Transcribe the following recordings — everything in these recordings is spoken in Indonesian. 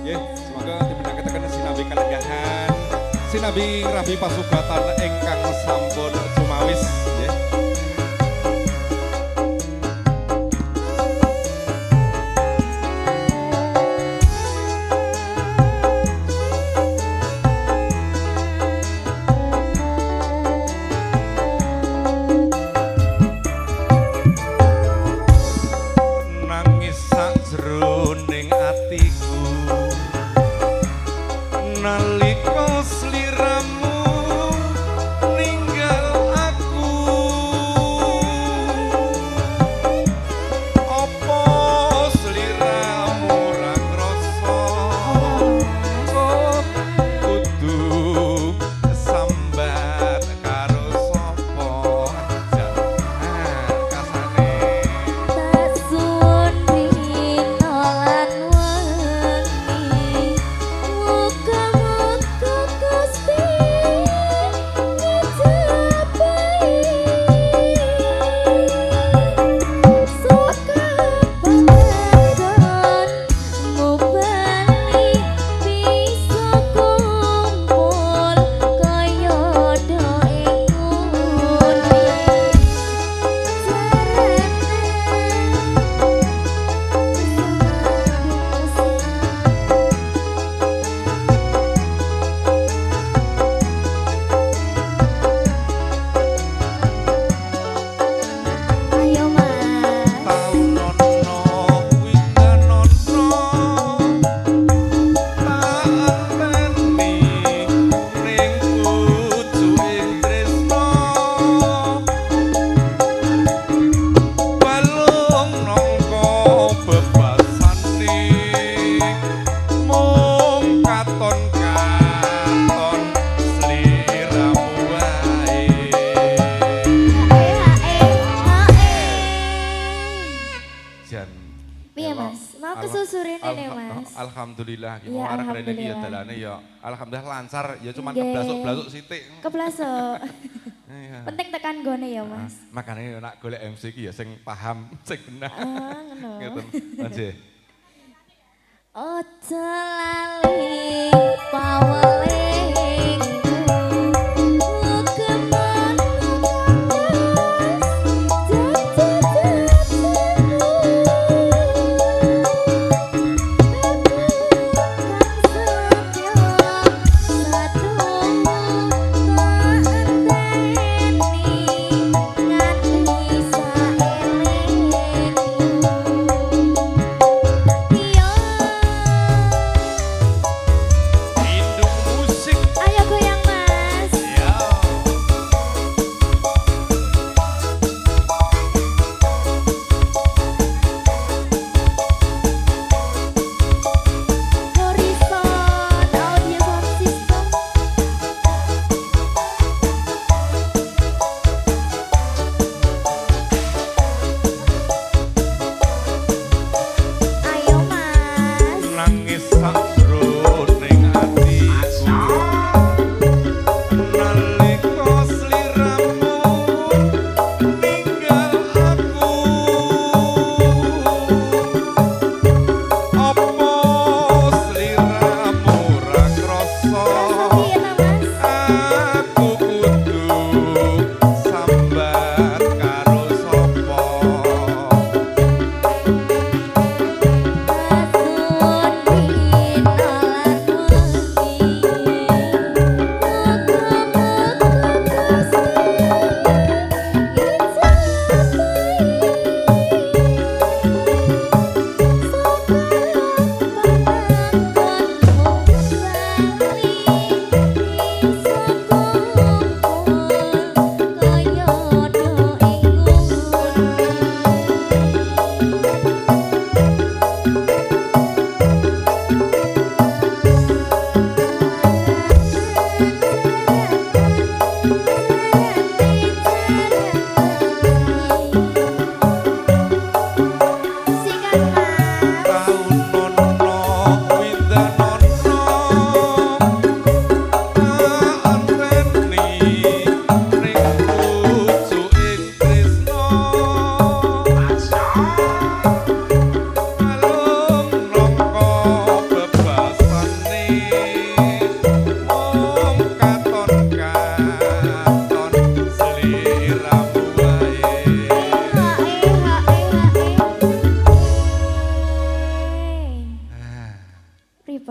Ya, semoga dimenangkan sinabi kalegahan, sinabi rabi pasugatan engkang sampun sumawis. Ya. Nangis sajroning atiku nalika sliramu ninggal aku apa sliramu ra krasa kudu sambat karo sapa kasane Tasun dino lan wengi muga-muga Gusti ngejabai suka pangedon ngubani bisa kumpul kaya doe nguni Ayo mas tau nono winda nono tak anteni ning pucuking tresno balung nangka bebasane mung katon-katon sliramu wae. Jan. Piye mas? Mau kesusurin ini mas? Alhamdulillah, Iya, gimana arek rene iki ya alhamdulillah. dalane ya alhamdulillah lancar ya cuman Nggih. keblasuk-blasuk sithik. Keblasok. Iya. Penting tekan gone ya mas. Makane nak golek MC iki ya sing paham, sing benar. Ah, ngono. Ngeten. Lanjut. Ojo lali pawelingku muga-muga Indungmu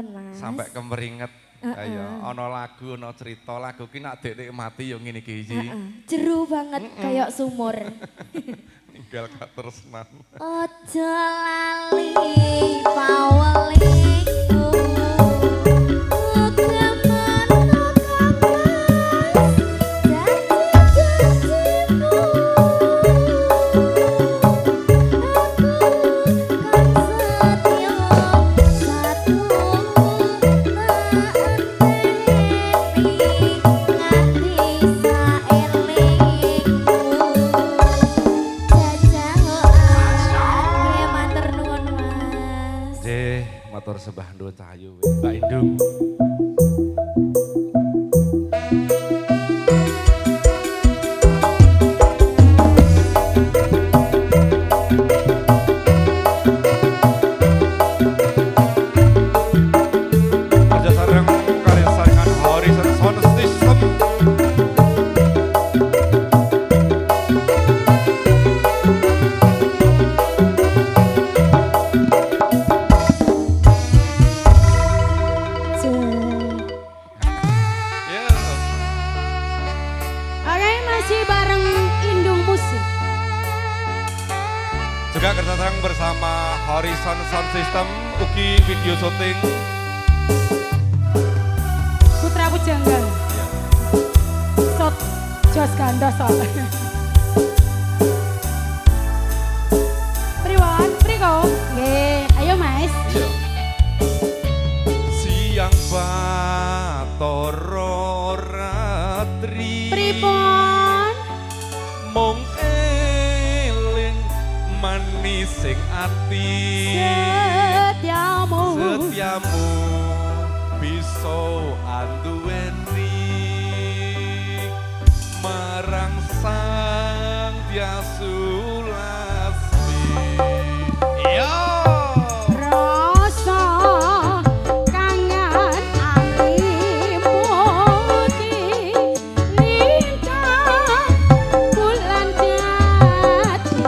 Pripun Mas? Sampai kemeringet. Ayo, ono lagu, ono cerita, lagu ki nak dek mati yo ngene iki iki. Jeru banget kayak sumur. Ninggal gak tresnan. Ojo lali paweliku. Matur sembah nuwun cahayu Mbak Indung. Kerjasama karya saringan Horizon Sound System. Juga kerjasama bersama Horizon Sound System, ugi video syuting Putra Pujangga. Sot Jos Gandos. Priwon, priko? Nggih, ayo Mas. Iya. Siang Bathara Ratri. Pripun? Mung manis sing ati setiamu bisa anduweni marang sang Hyang Lasmi. Yo rasa kangen ari putih lintang bulan jati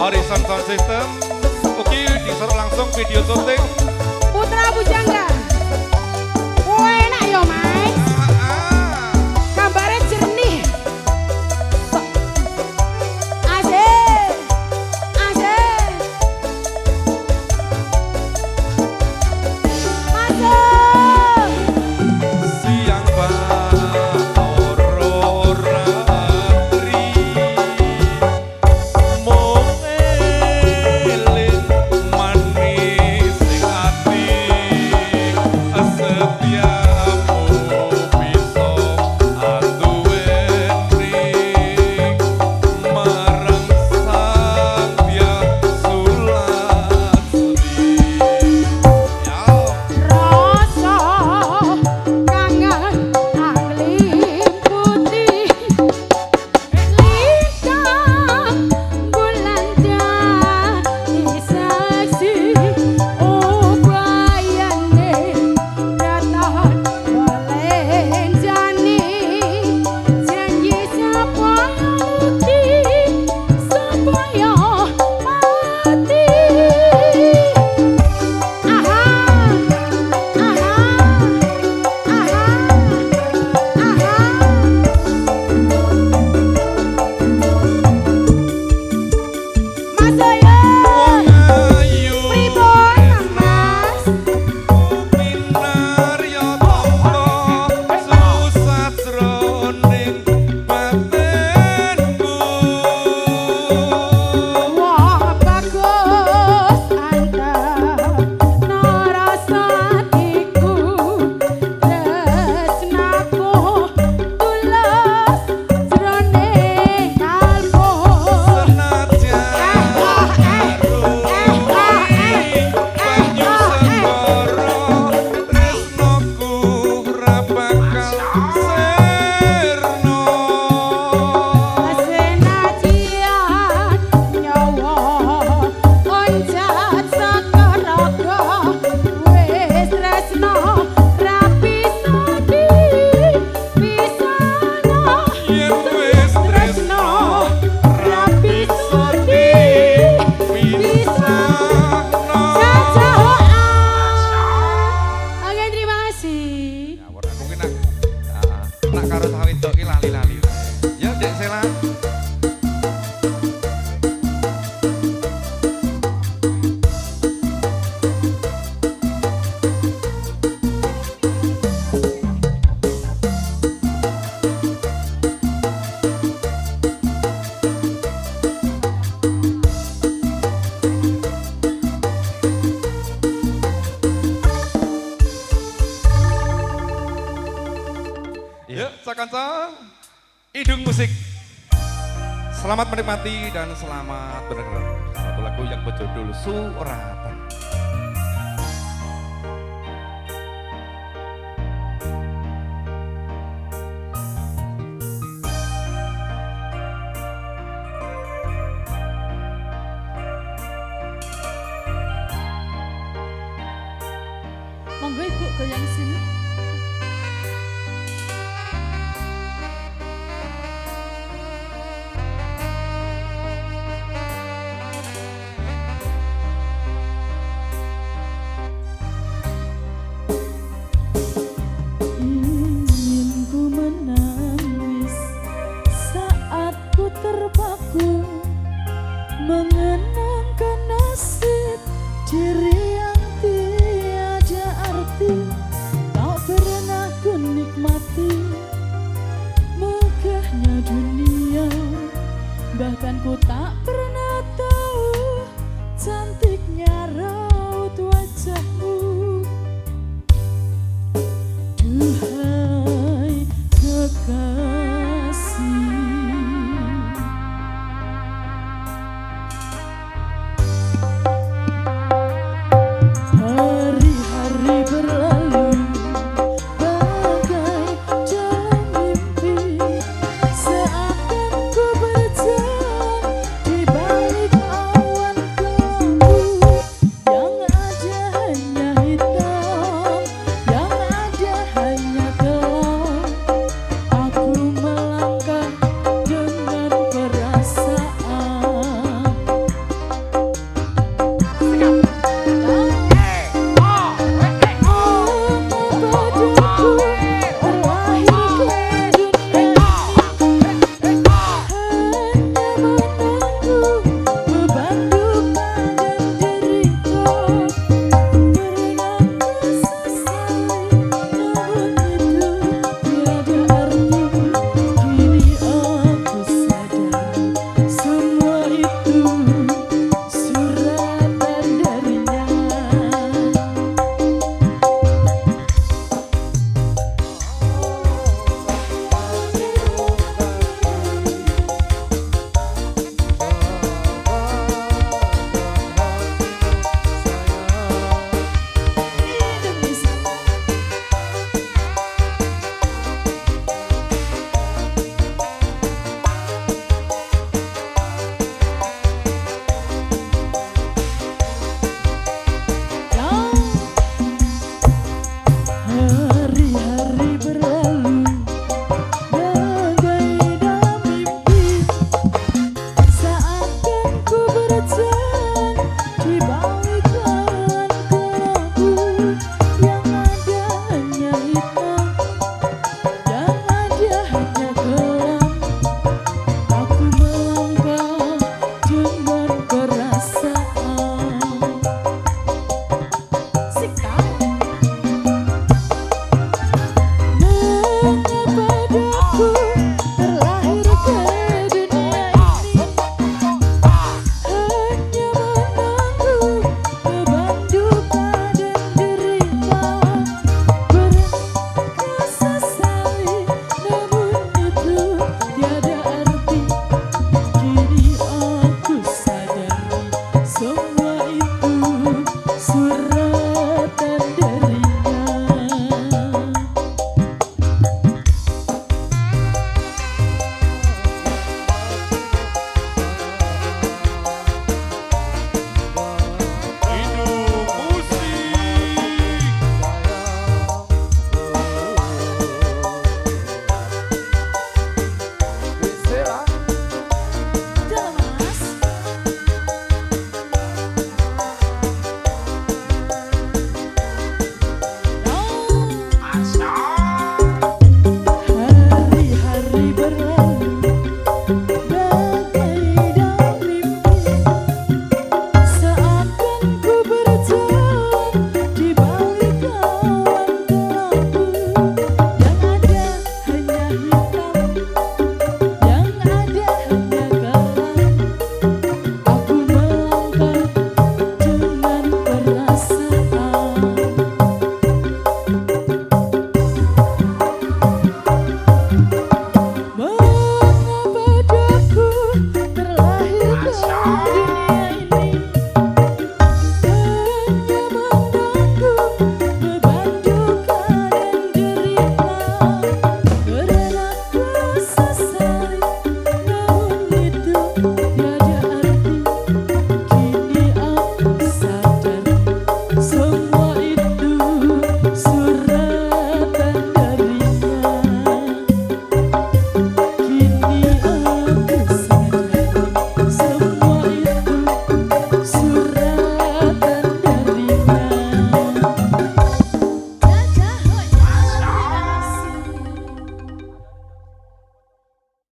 Horizon Sound System, ugi disuruh langsung video syuting Putra Pujangga. Enak ya Mas. Gambarnya jernih. Asik. Asik. Masuk. siang Bathara Ratri mung eling manis sing ati kanca-kanca Idung Musik. Selamat menikmati dan selamat mendengar satu lagu yang berjudul Suratan. Monggo Ibu goyang sini. Ingin ku menangis saat ku terpaku mengenangkan nasib diri